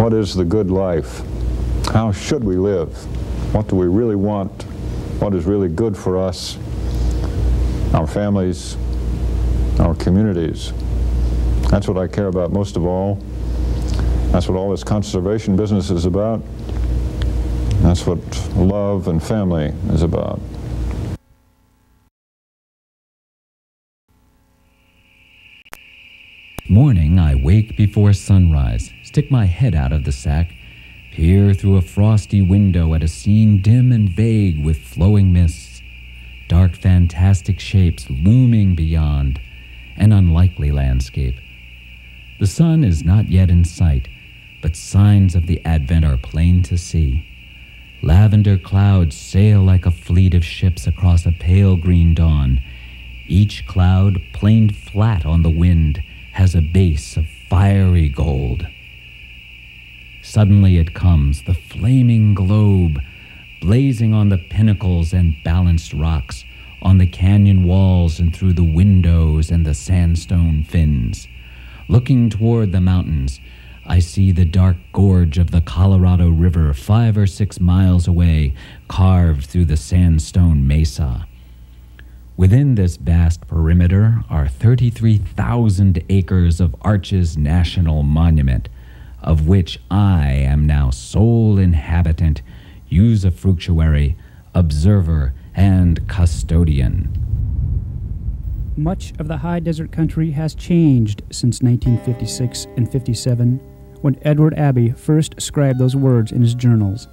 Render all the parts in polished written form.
What is the good life? How should we live? What do we really want? What is really good for us, our families, our communities? That's what I care about most of all. That's what all this conservation business is about. That's what love and family is about. Morning, I wake before sunrise, stick my head out of the sack, peer through a frosty window at a scene dim and vague with flowing mists, dark fantastic shapes looming beyond, an unlikely landscape. The sun is not yet in sight, but signs of the advent are plain to see. Lavender clouds sail like a fleet of ships across a pale green dawn. Each cloud, planed flat on the wind, has a base of fiery gold. Suddenly it comes, the flaming globe, blazing on the pinnacles and balanced rocks, on the canyon walls and through the windows and the sandstone fins. Looking toward the mountains, I see the dark gorge of the Colorado River 5 or 6 miles away, carved through the sandstone mesa. Within this vast perimeter are 33,000 acres of Arches National Monument, of which I am now sole inhabitant, usufructuary, observer, and custodian. Much of the high desert country has changed since 1956 and 57, when Edward Abbey first scribed those words in his journals.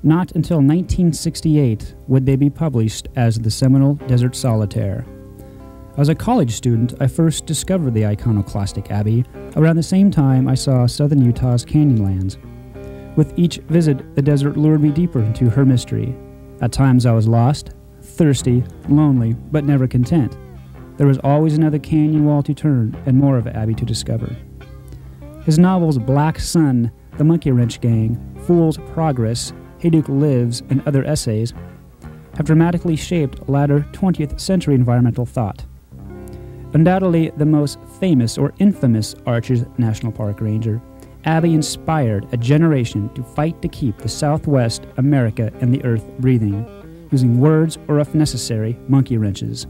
Not until 1968 would they be published as the seminal Desert Solitaire. As a college student, I first discovered the iconoclastic Abbey around the same time I saw southern Utah's canyonlands. With each visit, the desert lured me deeper into her mystery. At times I was lost, thirsty, lonely, but never content. There was always another canyon wall to turn and more of Abbey to discover. His novels Black Sun, The Monkey Wrench Gang, Fool's Progress, Hayduke Lives, and other essays have dramatically shaped latter 20th century environmental thought. Undoubtedly the most famous or infamous Arches National Park ranger, Abbey inspired a generation to fight to keep the Southwest America and the Earth breathing, using words or, if necessary, monkey wrenches.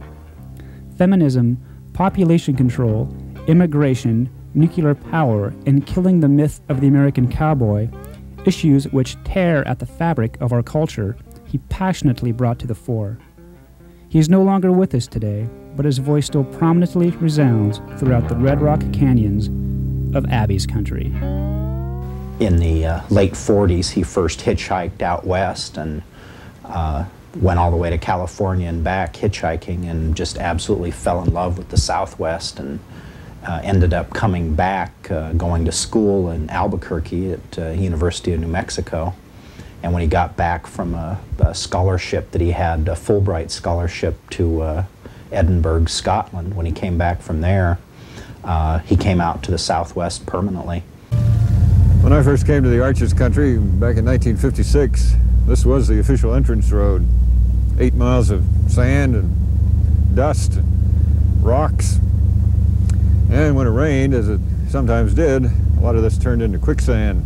Feminism, population control, immigration, nuclear power, and killing the myth of the American cowboy, issues which tear at the fabric of our culture, he passionately brought to the fore. He is no longer with us today, but his voice still prominently resounds throughout the Red Rock Canyons of Abbey's country. In the late 40s, he first hitchhiked out west and went all the way to California and back hitchhiking, and just absolutely fell in love with the Southwest, and ended up coming back, going to school in Albuquerque at University of New Mexico. And when he got back from a scholarship that he had, a Fulbright scholarship to Edinburgh, Scotland, when he came back from there, he came out to the Southwest permanently. When I first came to the Arches country back in 1956, this was the official entrance road. 8 miles of sand and dust and rocks. And when it rained, as it sometimes did, a lot of this turned into quicksand,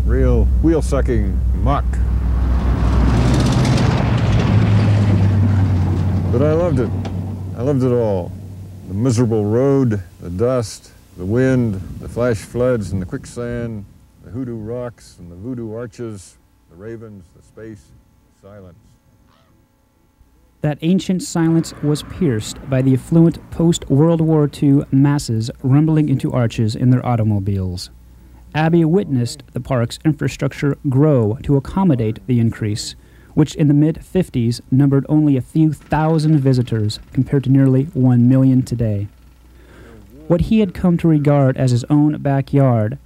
real wheel-sucking muck. But I loved it. I loved it all. The miserable road, the dust, the wind, the flash floods and the quicksand, the hoodoo rocks and the voodoo arches, the ravens, the space, the silence. That ancient silence was pierced by the affluent post-World War II masses rumbling into Arches in their automobiles. Abbey witnessed the park's infrastructure grow to accommodate the increase, which in the mid-50s numbered only a few thousand visitors compared to nearly 1 million today. What he had come to regard as his own backyard,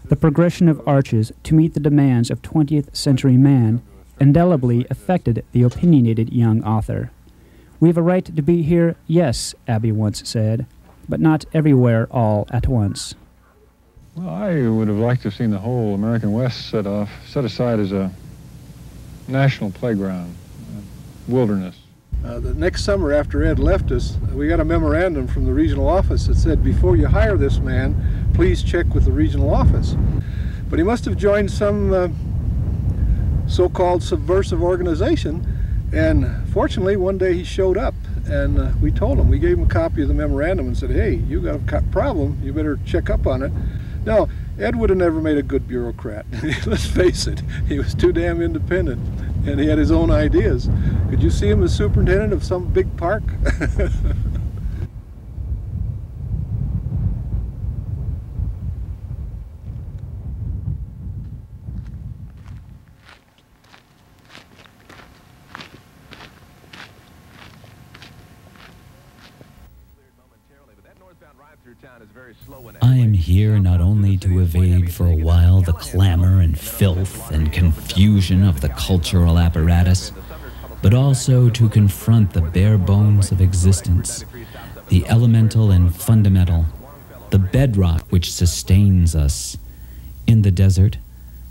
the progression of Arches to meet the demands of 20th century man, indelibly affected the opinionated young author. "We have a right to be here, yes," Abbey once said, "but not everywhere all at once." Well, I would have liked to have seen the whole American West set aside as a national playground, wilderness. The next summer after Ed left us, we got a memorandum from the regional office that said, before you hire this man, please check with the regional office. But he must have joined some so-called subversive organization, and fortunately one day he showed up, and we told him, we gave him a copy of the memorandum and said, hey, you got a problem, you better check up on it. Now, Ed would have never made a good bureaucrat. Let's face it, he was too damn independent, and he had his own ideas. Could you see him as superintendent of some big park? I am here not only to evade for a while the clamor and filth and confusion of the cultural apparatus, but also to confront the bare bones of existence, the elemental and fundamental, the bedrock which sustains us. In the desert,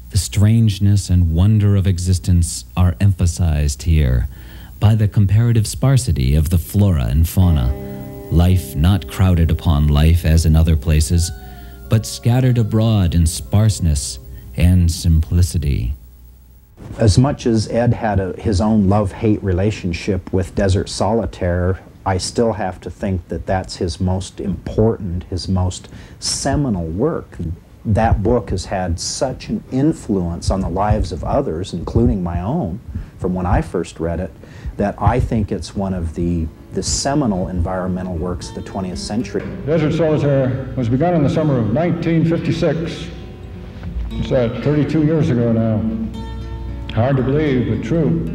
the strangeness and wonder of existence are emphasized here by the comparative sparsity of the flora and fauna. Life not crowded upon life as in other places, but scattered abroad in sparseness and simplicity. As much as Ed had his own love-hate relationship with Desert Solitaire, I still have to think that that's his most important, his most seminal work. That book has had such an influence on the lives of others, including my own, from when I first read it, that I think it's one of the seminal environmental works of the 20th century. Desert Solitaire was begun in the summer of 1956. It's 32 years ago now. Hard to believe, but true.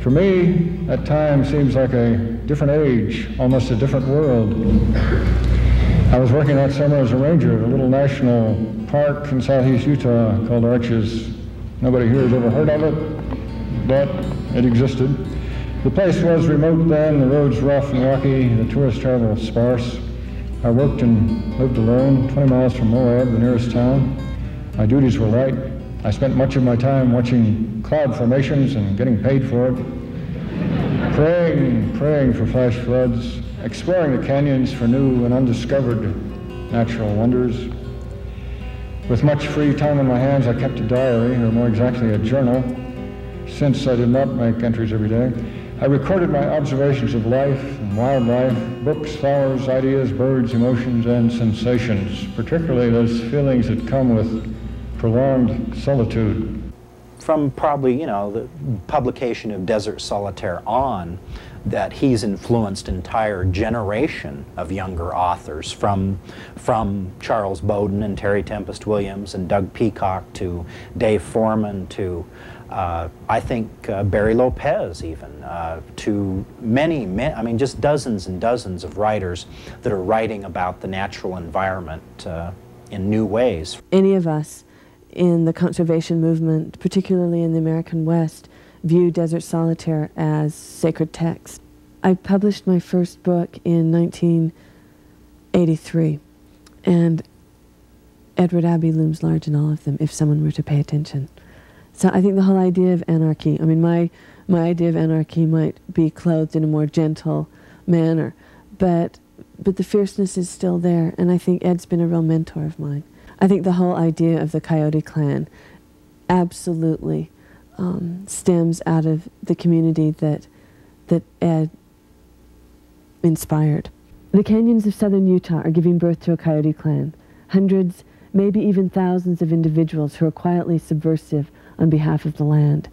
For me, that time seems like a different age, almost a different world. I was working that summer as a ranger at a little national park in southeast Utah called Arches. Nobody here has ever heard of it, but it existed. The place was remote then, the roads rough and rocky, the tourist travel sparse. I worked and lived alone, 20 miles from Moab, the nearest town. My duties were light. I spent much of my time watching cloud formations and getting paid for it. Praying for flash floods, exploring the canyons for new and undiscovered natural wonders. With much free time on my hands, I kept a diary, or more exactly a journal, since I did not make entries every day. I recorded my observations of life and wildlife, books, flowers, ideas, birds, emotions, and sensations, particularly those feelings that come with prolonged solitude. From probably, the publication of Desert Solitaire on, that he's influenced an entire generation of younger authors, from Charles Bowden and Terry Tempest Williams and Doug Peacock to Dave Foreman to I think Barry Lopez even, to many, I mean just dozens and dozens of writers that are writing about the natural environment in new ways. Any of us in the conservation movement, particularly in the American West, view Desert Solitaire as sacred text. I published my first book in 1983, and Edward Abbey looms large in all of them if someone were to pay attention. So I think the whole idea of anarchy, I mean, my idea of anarchy might be clothed in a more gentle manner, but the fierceness is still there, and I think Ed's been a real mentor of mine. I think the whole idea of the Coyote Clan absolutely stems out of the community that Ed inspired. The canyons of southern Utah are giving birth to a Coyote Clan. Hundreds, maybe even thousands of individuals who are quietly subversive on behalf of the land.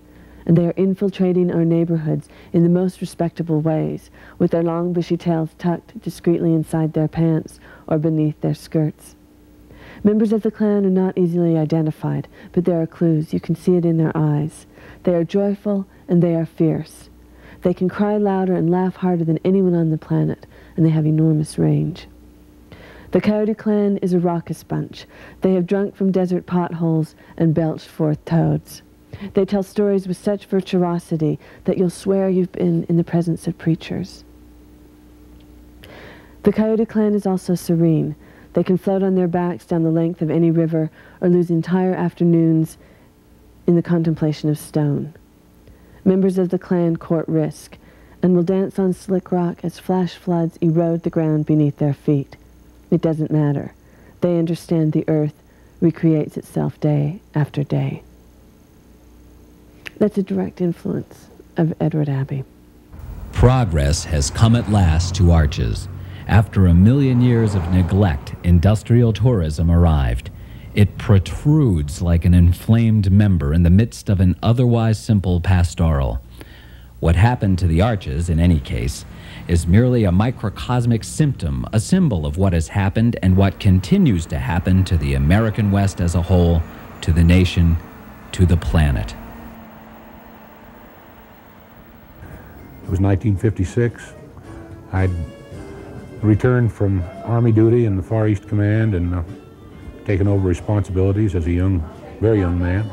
And they are infiltrating our neighborhoods in the most respectable ways, with their long bushy tails tucked discreetly inside their pants or beneath their skirts. Members of the clan are not easily identified, but there are clues. You can see it in their eyes. They are joyful and they are fierce. They can cry louder and laugh harder than anyone on the planet, and they have enormous range. The Coyote Clan is a raucous bunch. They have drunk from desert potholes and belched forth toads. They tell stories with such virtuosity that you'll swear you've been in the presence of preachers. The Coyote Clan is also serene. They can float on their backs down the length of any river or lose entire afternoons in the contemplation of stone. Members of the clan court risk and will dance on slick rock as flash floods erode the ground beneath their feet. It doesn't matter. They understand the earth recreates itself day after day. That's a direct influence of Edward Abbey. Progress has come at last to Arches. After 1,000,000 years of neglect, industrial tourism arrived. It protrudes like an inflamed member in the midst of an otherwise simple pastoral. What happened to the Arches, in any case, is merely a microcosmic symptom, a symbol of what has happened and what continues to happen to the American West as a whole, to the nation, to the planet. It was 1956. I'd returned from Army duty in the Far East Command and taken over responsibilities as a very young man,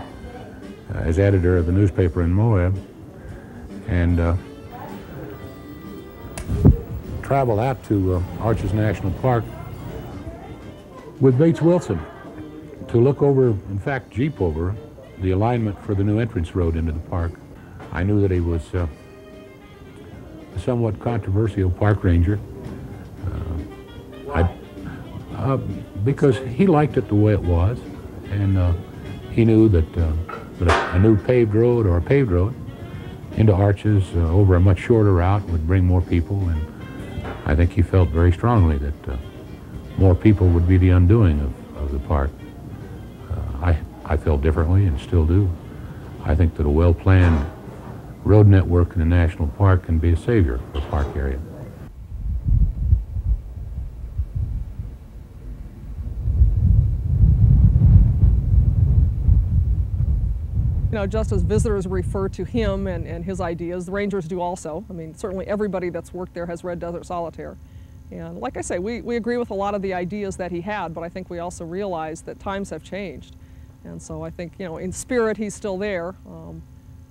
as editor of the newspaper in Moab, and traveled out to Arches National Park with Bates Wilson to look over, in fact, jeep over, the alignment for the new entrance road into the park. I knew that he was a somewhat controversial park ranger, because he liked it the way it was, and he knew that a new paved road or a paved road into Arches over a much shorter route would bring more people, and I think he felt very strongly that more people would be the undoing of the park. I felt differently and still do. I think that a well-planned road network in a national park can be a savior for the park area. You know, just as visitors refer to him and his ideas, the rangers do also. I mean, certainly everybody that's worked there has read Desert Solitaire. And like I say, we agree with a lot of the ideas that he had, but I think we also realize that times have changed. And so I think, you know, in spirit he's still there. You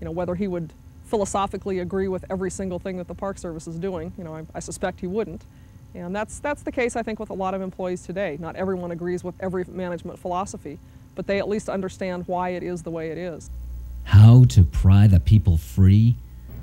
know, whether he would philosophically agree with every single thing that the Park Service is doing, you know, I suspect he wouldn't. And that's the case, I think, with a lot of employees today. Not everyone agrees with every management philosophy, but they at least understand why it is the way it is. How to pry the people free?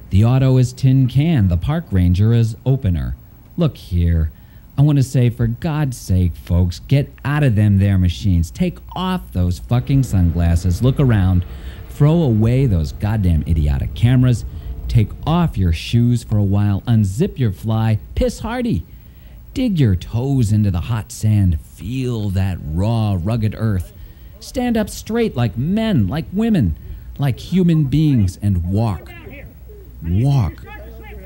The auto is tin can, the park ranger is opener. Look here, I want to say, for God's sake, folks, get out of them there machines. Take off those fucking sunglasses, look around, throw away those goddamn idiotic cameras, take off your shoes for a while, unzip your fly, piss hardy. Dig your toes into the hot sand, feel that raw, rugged earth. Stand up straight like men, like women, like human beings, and walk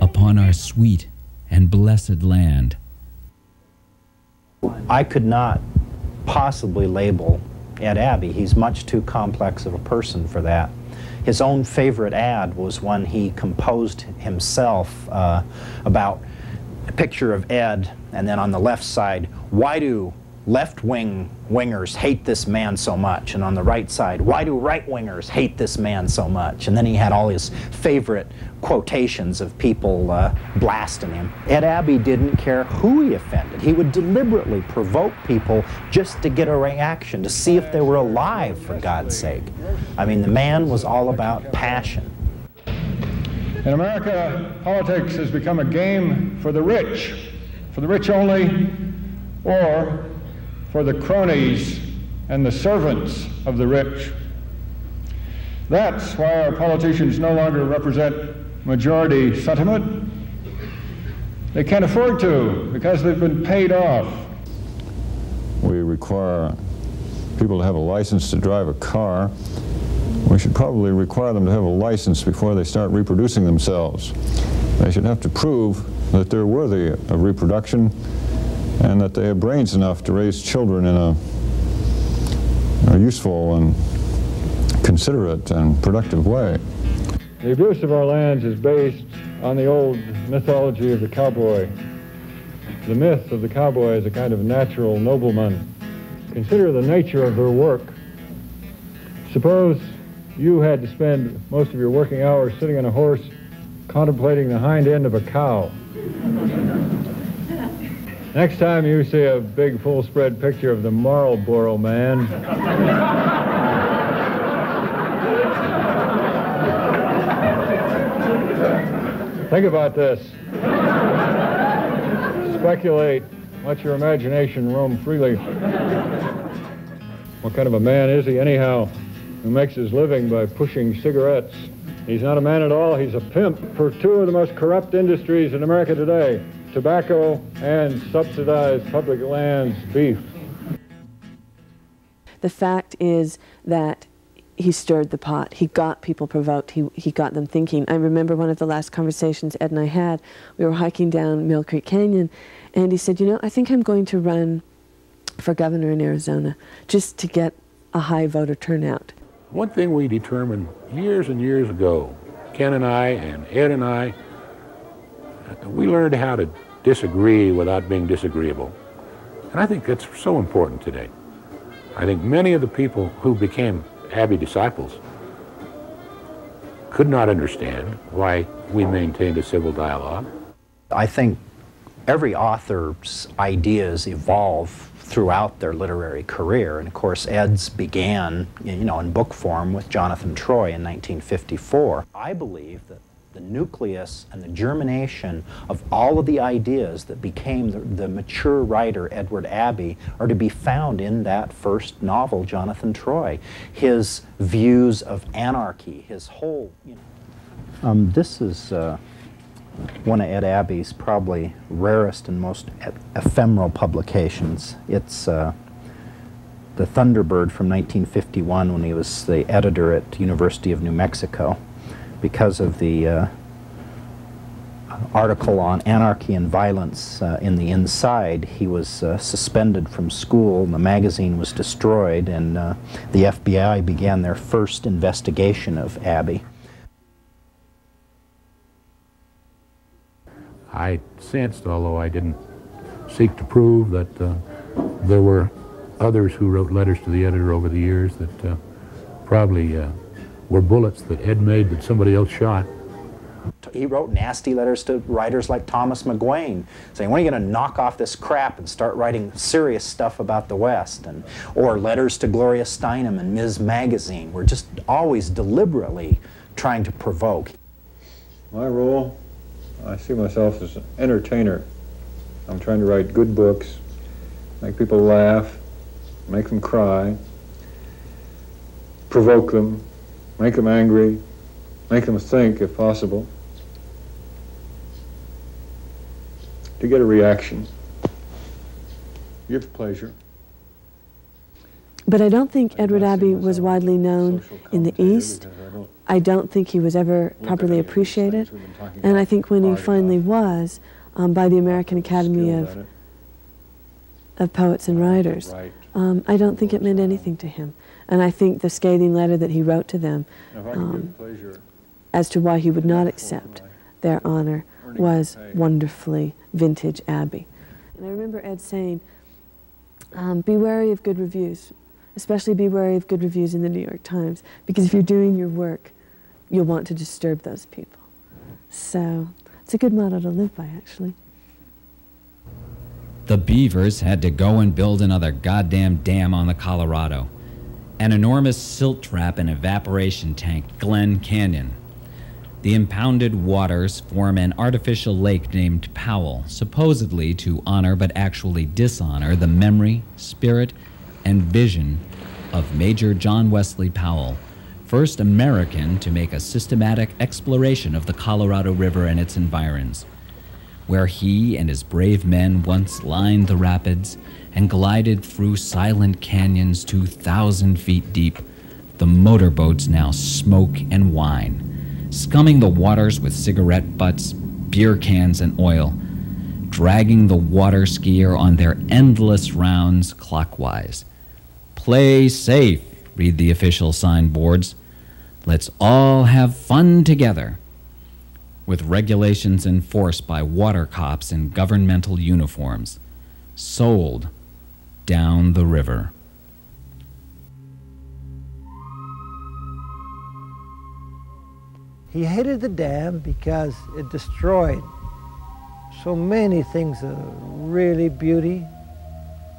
upon our sweet and blessed land. I could not possibly label Ed Abbey. He's much too complex of a person for that. His own favorite ad was one he composed himself about a picture of Ed, and then on the left side, why do left-wingers hate this man so much? And on the right side, why do right-wingers hate this man so much? And then he had all his favorite quotations of people blasting him. Ed Abbey didn't care who he offended. He would deliberately provoke people just to get a reaction, to see if they were alive, for God's sake. I mean, the man was all about passion. In America, politics has become a game for the rich only, or for the cronies and the servants of the rich. That's why our politicians no longer represent majority sentiment. They can't afford to, because they've been paid off. We require people to have a license to drive a car. We should probably require them to have a license before they start reproducing themselves. They should have to prove that they're worthy of reproduction and that they have brains enough to raise children in a useful and considerate and productive way. The abuse of our lands is based on the old mythology of the cowboy. The myth of the cowboy as a kind of natural nobleman. Consider the nature of their work. Suppose you had to spend most of your working hours sitting on a horse contemplating the hind end of a cow. Next time you see a big full-spread picture of the Marlboro Man, think about this. Speculate. Let your imagination roam freely. What kind of a man is he anyhow, who makes his living by pushing cigarettes? He's not a man at all, he's a pimp for two of the most corrupt industries in America today, tobacco and subsidized public lands, beef. The fact is that he stirred the pot. He got people provoked. He got them thinking. I remember one of the last conversations Ed and I had. We were hiking down Mill Creek Canyon, and he said, you know, I think I'm going to run for governor in Arizona just to get a high voter turnout. One thing we determined years and years ago, Ken and I and Ed and I, we learned how to disagree without being disagreeable. And I think that's so important today. I think many of the people who became Abbey disciples could not understand why we maintained a civil dialogue. I think every author's ideas evolve throughout their literary career, and of course Ed's began, you know, in book form with Jonathan Troy in 1954. I believe that the nucleus and the germination of all of the ideas that became the mature writer Edward Abbey are to be found in that first novel, Jonathan Troy. His views of anarchy, his whole, you know. This is one of Ed Abbey's probably rarest and most ephemeral publications. It's the Thunderbird from 1951, when he was the editor at University of New Mexico. Because of the article on anarchy and violence in the Inside, he was suspended from school, the magazine was destroyed, and the FBI began their first investigation of Abbey. I sensed, although I didn't seek to prove, that there were others who wrote letters to the editor over the years that probably were bullets that Ed made that somebody else shot. He wrote nasty letters to writers like Thomas McGuane, saying, when are you going to knock off this crap and start writing serious stuff about the West? Or letters to Gloria Steinem and Ms. Magazine were just always deliberately trying to provoke. My role, I see myself as an entertainer. I'm trying to write good books, make people laugh, make them cry, provoke them, make them angry, make them think if possible, to get a reaction, give pleasure. But I don't think Edward Abbey was widely known in the East. I don't think he was ever properly appreciated. And I think when he finally was, by the American Academy of Poets and Writers, I don't think it meant anything to him. And I think the scathing letter that he wrote to them as to why he would not accept their honor was wonderfully vintage Abbey. And I remember Ed saying, be wary of good reviews, especially be wary of good reviews in the New York Times, because if you're doing your work, you'll want to disturb those people. So it's a good motto to live by, actually. The Beavers had to go and build another goddamn dam on the Colorado. An enormous silt trap and evaporation tank, Glen Canyon. The impounded waters form an artificial lake named Powell, supposedly to honor but actually dishonor the memory, spirit, and vision of Major John Wesley Powell, first American to make a systematic exploration of the Colorado River and its environs, where he and his brave men once lined the rapids and glided through silent canyons 2,000 feet deep. The motorboats now smoke and whine, scumming the waters with cigarette butts, beer cans, and oil, dragging the water skier on their endless rounds clockwise. Play safe, read the official signboards. Let's all have fun together. With regulations enforced by water cops in governmental uniforms. Sold down the river. He hated the dam because it destroyed so many things of really beauty,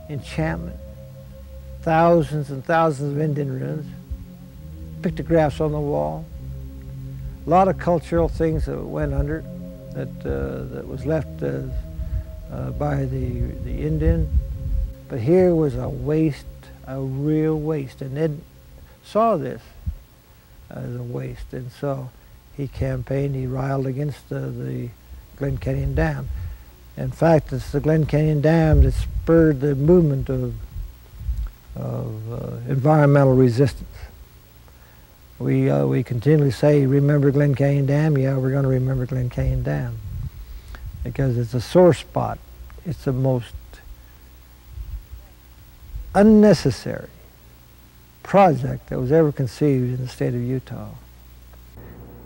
enchantment, thousands and thousands of Indian ruins, pictographs on the wall, a lot of cultural things that went under, that was left by the Indian. But here was a waste a real waste. And Ed saw this as a waste, and so he campaigned, he riled against the Glen Canyon Dam. In fact, it's the Glen Canyon Dam that spurred the movement of environmental resistance. We continually say, remember Glen Canyon Dam? Yeah, we're going to remember Glen Canyon Dam, because it's a sore spot. It's the most unnecessary project that was ever conceived in the state of Utah.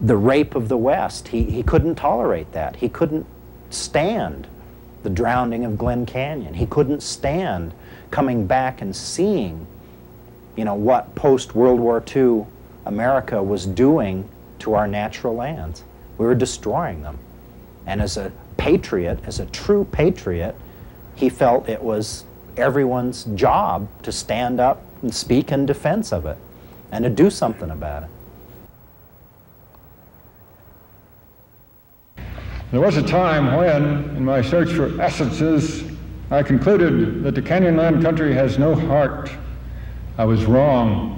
The rape of the West, he couldn't tolerate that. He couldn't stand the drowning of Glen Canyon. He couldn't stand coming back and seeing, you know, what post-World War II America was doing to our natural lands. We were destroying them. And as a patriot, as a true patriot, he felt it was everyone's job to stand up and speak in defense of it and to do something about it. There was a time when, in my search for essences, I concluded that the Canyonland country has no heart. I was wrong.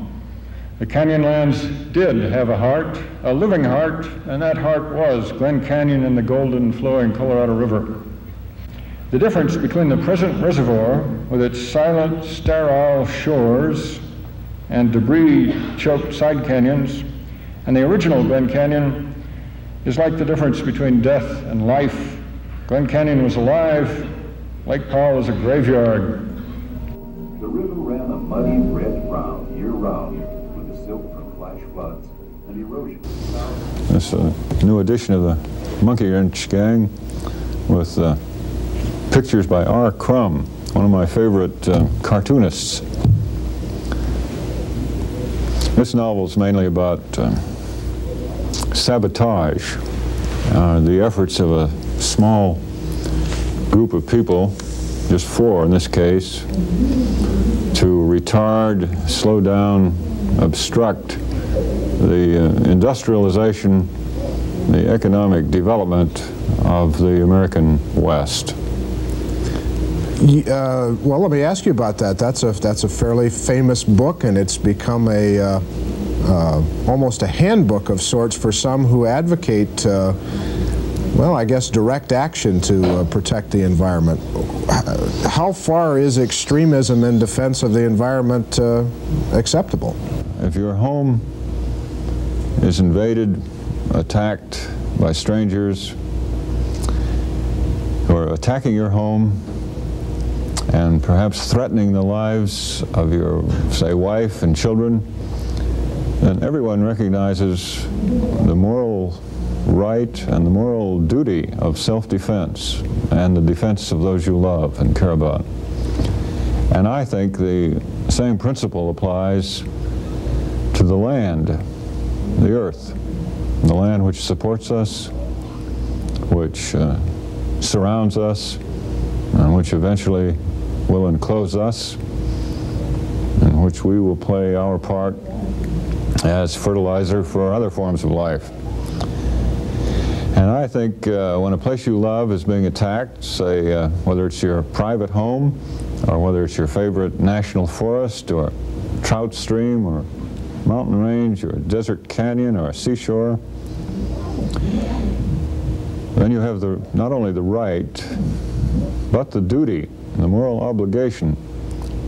The Canyonlands did have a heart, a living heart, and that heart was Glen Canyon and the golden flowing Colorado River. The difference between the present reservoir, with its silent, sterile shores and debris-choked side canyons, and the original Glen Canyon is like the difference between death and life. Glen Canyon was alive, Lake Powell is a graveyard. The river ran a muddy red-brown year-round with the silt from flash floods and erosion. This new edition of the Monkey Wrench Gang with pictures by R. Crumb, one of my favorite cartoonists. This novel is mainly about sabotage, the efforts of a small group of people, just 4 in this case, to retard, slow down, obstruct the industrialization, the economic development of the American West. Well, let me ask you about that. That's a fairly famous book, and it's become a almost a handbook of sorts for some who advocate, well, I guess direct action to protect the environment. How far is extremism in defense of the environment acceptable? If your home is invaded, attacked by strangers who are attacking your home and perhaps threatening the lives of your, say, wife and children, then everyone recognizes the moral right and the moral duty of self-defense and the defense of those you love and care about. And I think the same principle applies to the land, the earth, the land which supports us, which surrounds us, and which eventually will enclose us, in which we will play our part as fertilizer for other forms of life. And I think when a place you love is being attacked, say whether it's your private home or whether it's your favorite national forest or trout stream or mountain range or a desert canyon or a seashore, then you have not only the right but the duty, the moral obligation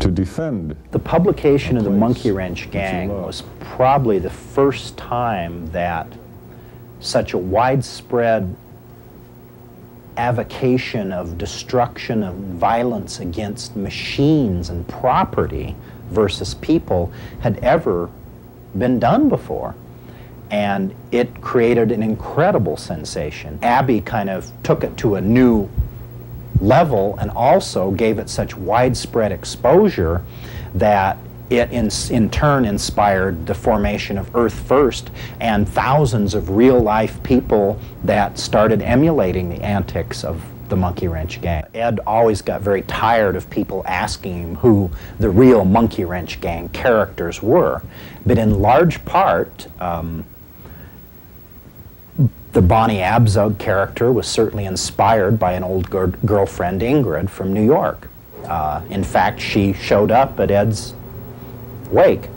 to defend. The publication of the Monkey Wrench Gang was probably the first time that such a widespread avocation of destruction of violence against machines and property versus people had ever been done before. And it created an incredible sensation. Abbey kind of took it to a new level and also gave it such widespread exposure that it in turn inspired the formation of Earth First and thousands of real-life people that started emulating the antics of the Monkey Wrench Gang. Ed always got very tired of people asking him who the real Monkey Wrench Gang characters were, but in large part the Bonnie Abzug character was certainly inspired by an old girlfriend, Ingrid, from New York. In fact, she showed up at Ed's wake.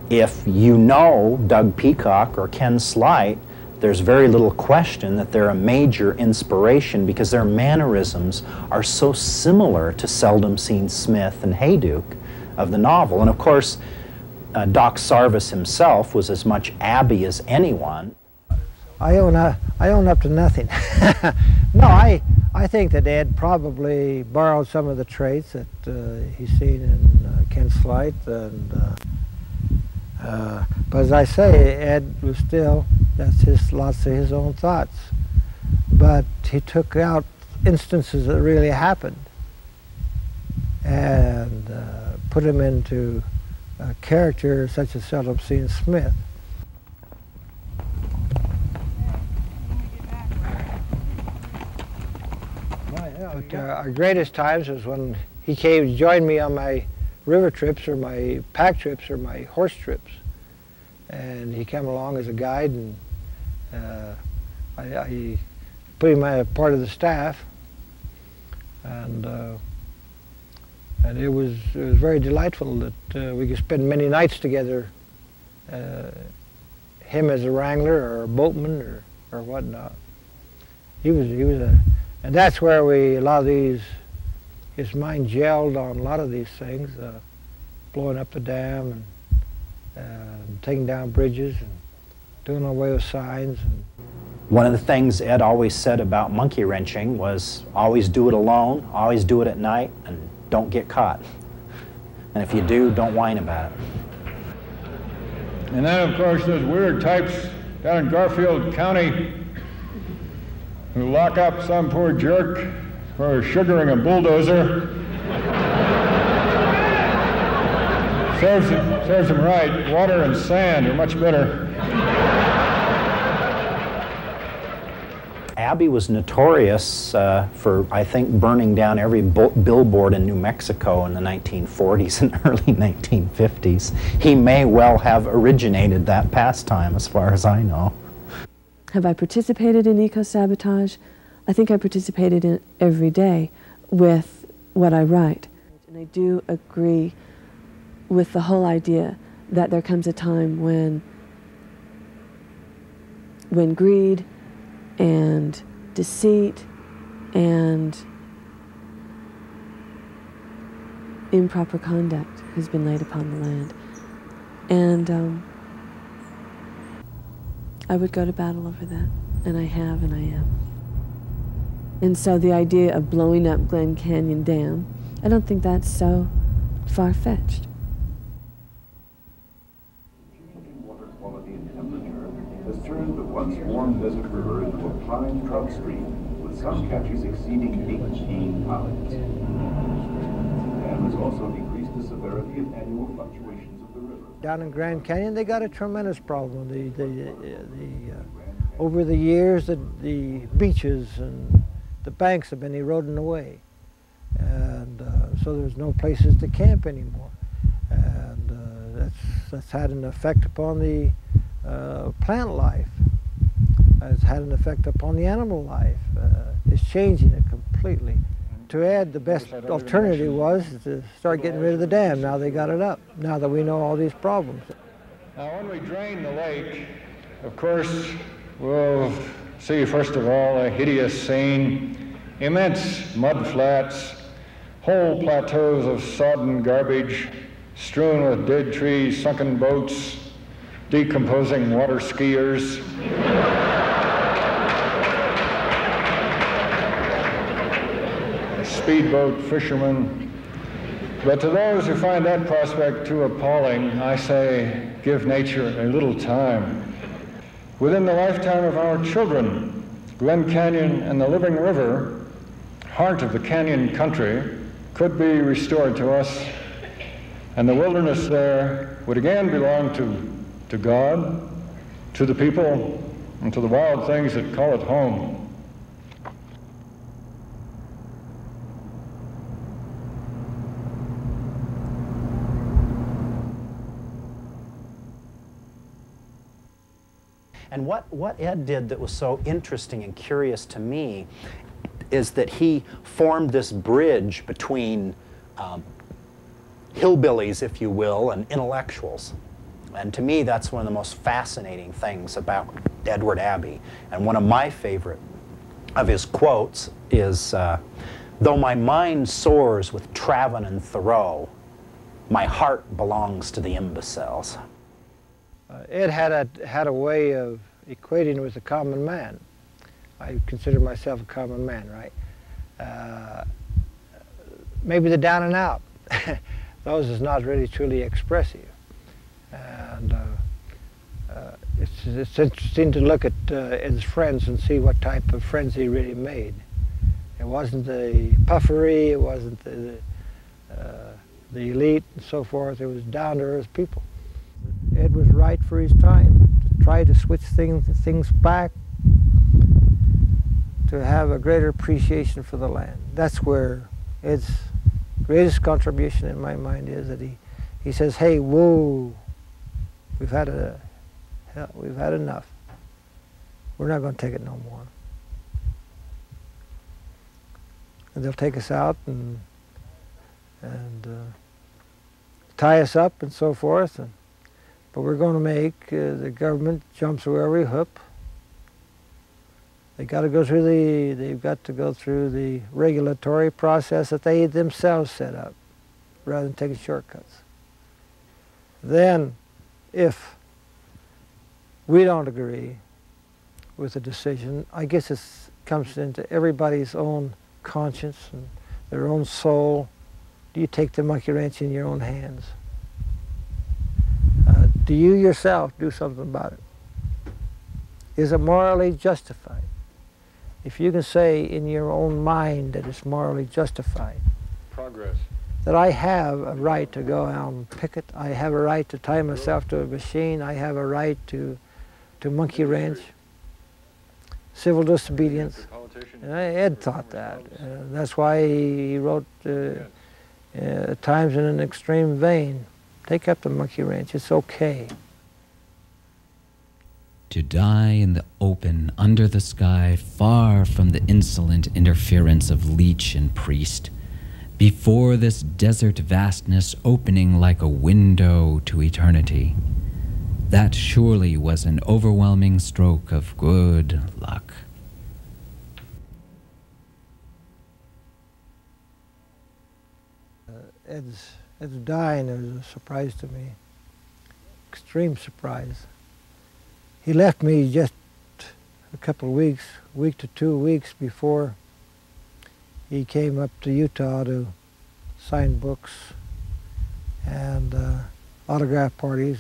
If you know Doug Peacock or Ken Slight, there's very little question that they're a major inspiration because their mannerisms are so similar to Seldom Seen Smith and Hayduke of the novel. And of course, Doc Sarvis himself was as much Abbey as anyone. I own up to nothing. No, I think that Ed probably borrowed some of the traits that he's seen in Ken Slight, and but as I say, Ed was still, lots of his own thoughts, but he took out instances that really happened and put them into a character such as Seldom Seen Smith. But our greatest times was when he came to join me on my river trips or my pack trips or my horse trips. And he came along as a guide, and I put him as part of the staff. And it was very delightful that we could spend many nights together, him as a wrangler or a boatman or whatnot. He was and that's where a lot of these, his mind gelled on a lot of these things, blowing up the dam and taking down bridges and doing away with signs. One of the things Ed always said about monkey wrenching was always do it alone, always do it at night, and don't get caught. And if you do, don't whine about it. And then, of course, those weird types down in Garfield County who lock up some poor jerk for sugaring a bulldozer. Serves him right. Water and sand are much better. Abbey was notorious for, I think, burning down every billboard in New Mexico in the 1940s and early 1950s. He may well have originated that pastime, as far as I know. Have I participated in eco-sabotage? I think I participated in it every day with what I write. And I do agree with the whole idea that there comes a time when greed and deceit and improper conduct has been laid upon the land. And I would go to battle over that, and I have, and I am. And so the idea of blowing up Glen Canyon Dam, I don't think that's so far-fetched. Changing water quality and temperature has turned the once warm desert river into a prime trout stream, with some catches exceeding 18 pounds. The dam has also decreased the severity of annual fluctuations of the river. Down in Grand Canyon, they got a tremendous problem. Over the years, the beaches and the banks have been eroding away, and so there's no places to camp anymore, and that's had an effect upon the plant life. It's had an effect upon the animal life. It's changing it completely. To Ed, the best alternative was to start getting rid of the dam. Now they got it up, now that we know all these problems. Now, when we drain the lake, of course, we'll see, first of all, a hideous scene. Immense mud flats, whole plateaus of sodden garbage, strewn with dead trees, sunken boats, decomposing water skiers. Speedboat fishermen. But to those who find that prospect too appalling, I say, give nature a little time. Within the lifetime of our children, Glen Canyon and the living river, heart of the canyon country, could be restored to us, and the wilderness there would again belong to God, to the people, and to the wild things that call it home. And what Ed did that was so interesting and curious to me is that he formed this bridge between hillbillies, if you will, and intellectuals. And to me, that's one of the most fascinating things about Edward Abbey. And one of my favorite of his quotes is, though my mind soars with Travain and Thoreau, my heart belongs to the imbeciles. Ed had a way of equating with the common man. I consider myself a common man, right? Maybe the down and out. Those is not really truly expressive. And it's interesting to look at Ed's friends and see what type of friends he really made. It wasn't the puffery, it wasn't the elite and so forth, it was down-to-earth people. Ed was right for his time, to try to switch things back, to have a greater appreciation for the land. That's where Ed's greatest contribution in my mind is, that he says, hey, whoa, we've had enough. We're not going to take it no more. And they'll take us out and tie us up and so forth. But we're going to make the government jump through every hoop. They've got to go through the regulatory process that they themselves set up, rather than taking shortcuts. Then, if we don't agree with the decision, I guess it comes into everybody's own conscience and their own soul. Do you take the monkey wrench in your own hands? Do you yourself do something about it? Is it morally justified? If you can say in your own mind that it's morally justified, Progress. that I have a right to go out and picket, I have a right to tie myself to a machine, I have a right to monkey wrench, civil disobedience. Ed taught that. That's why he wrote at times in an extreme vein, take up the monkey wrench, it's okay. To die in the open, under the sky, far from the insolent interference of leech and priest, before this desert vastness opening like a window to eternity. That surely was an overwhelming stroke of good luck. Ed's dying was a surprise to me, extreme surprise. He left me just a couple of weeks, week to 2 weeks before he came up to Utah to sign books and autograph parties,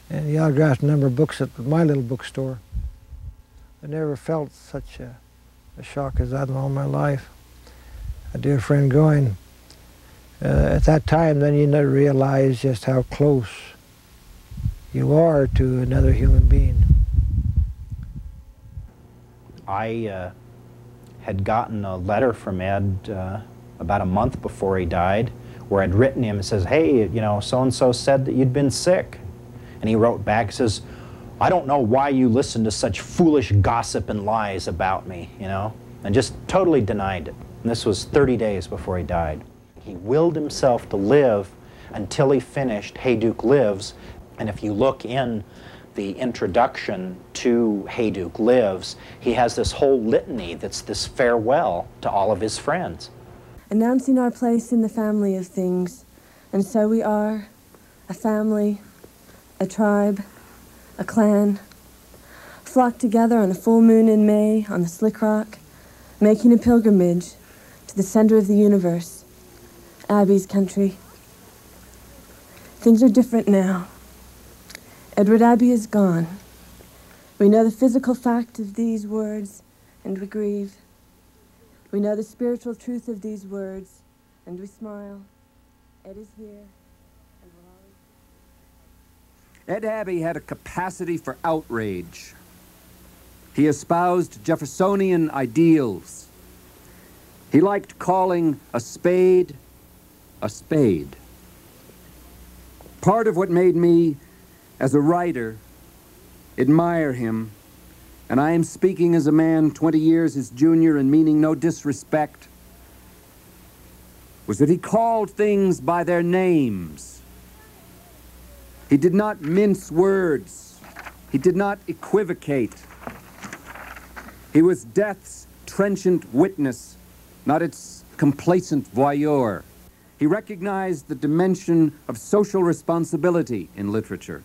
and he autographed a number of books at my little bookstore. I never felt such a shock as that in all my life. A dear friend going. At that time, then you never realize just how close you are to another human being. I had gotten a letter from Ed about a month before he died, where I'd written him and says, hey, you know, so-and-so said that you'd been sick. And he wrote back, says, I don't know why you listen to such foolish gossip and lies about me, you know, and just totally denied it. And this was 30 days before he died. He willed himself to live until he finished Hey Duke Lives. And if you look in the introduction to Hey Duke Lives, he has this whole litany that's this farewell to all of his friends. Announcing our place in the family of things, and so we are, a family, a tribe, a clan, flocked together on a full moon in May on the Slick Rock, making a pilgrimage to the center of the universe, Abbey's country. Things are different now. Edward Abbey is gone. We know the physical fact of these words, and we grieve. We know the spiritual truth of these words, and we smile. Ed is here, and will always be. Ed Abbey had a capacity for outrage. He espoused Jeffersonian ideals. He liked calling a spade a spade. Part of what made me, as a writer, admire him, and I am speaking as a man 20 years his junior and meaning no disrespect, was that he called things by their names. He did not mince words. He did not equivocate. He was death's trenchant witness, not its complacent voyeur. He recognized the dimension of social responsibility in literature,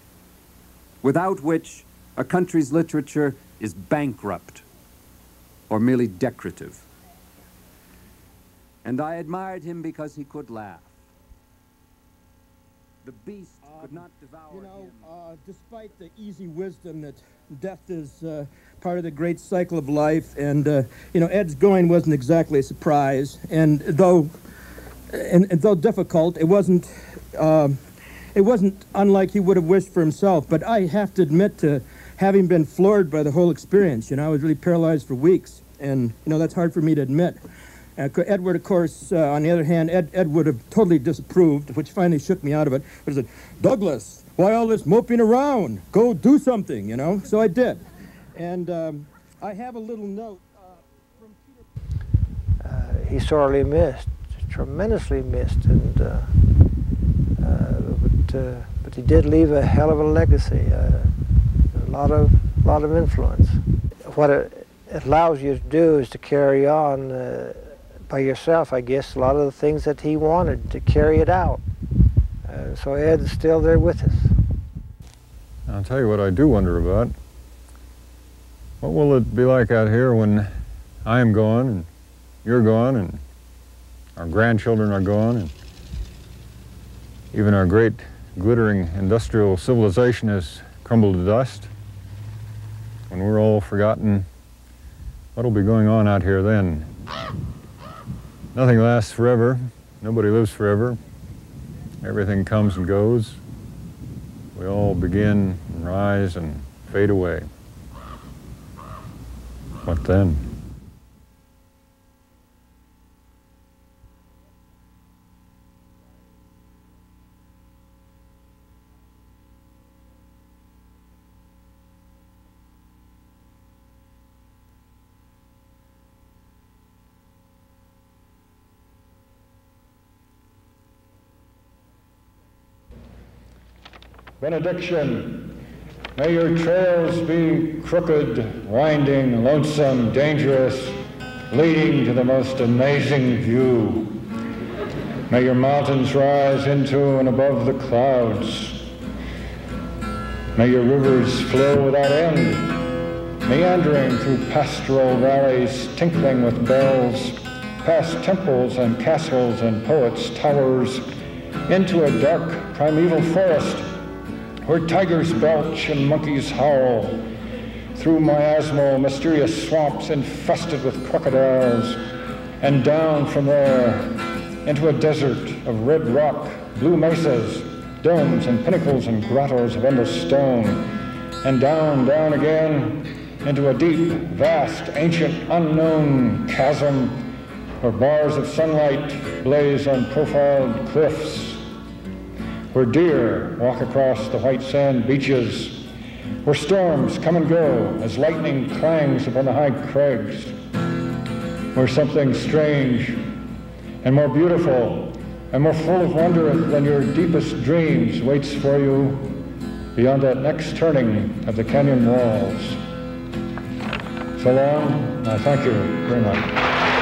without which a country's literature is bankrupt or merely decorative. And I admired him because he could laugh. The beast could not devour him. Despite the easy wisdom that death is part of the great cycle of life, and Ed's going wasn't exactly a surprise, and though difficult, it wasn't unlike he would have wished for himself. But I have to admit to having been floored by the whole experience. I was really paralyzed for weeks, and that's hard for me to admit. Edward, of course, on the other hand, Ed would have totally disapproved, which finally shook me out of it. But he said, "Douglas, why all this moping around? Go do something, So I did. And I have a little note from Peter. He sorely missed, tremendously missed, and but he did leave a hell of a legacy, a lot of influence. What it allows you to do is to carry on by yourself, I guess, a lot of the things that he wanted, to carry it out. So Ed's still there with us. I'll tell you what I do wonder about. What will it be like out here when I am gone and you're gone and our grandchildren are gone and even our great glittering industrial civilization has crumbled to dust? When we're all forgotten, what'll be going on out here then? Nothing lasts forever. Nobody lives forever. Everything comes and goes. We all begin and rise and fade away. What then? Benediction. May your trails be crooked, winding, lonesome, dangerous, leading to the most amazing view. May your mountains rise into and above the clouds. May your rivers flow without end, meandering through pastoral valleys, tinkling with bells, past temples and castles and poets' towers, into a dark primeval forest, where tigers belch and monkeys howl, through miasmal, mysterious swamps infested with crocodiles, and down from there into a desert of red rock, blue mesas, domes and pinnacles and grottos of endless stone, and down again into a deep, vast, ancient, unknown chasm where bars of sunlight blaze on profiled cliffs, where deer walk across the white sand beaches, where storms come and go as lightning clangs upon the high crags, where something strange and more beautiful and more full of wonder than your deepest dreams waits for you beyond that next turning of the canyon walls. So long, I thank you very much.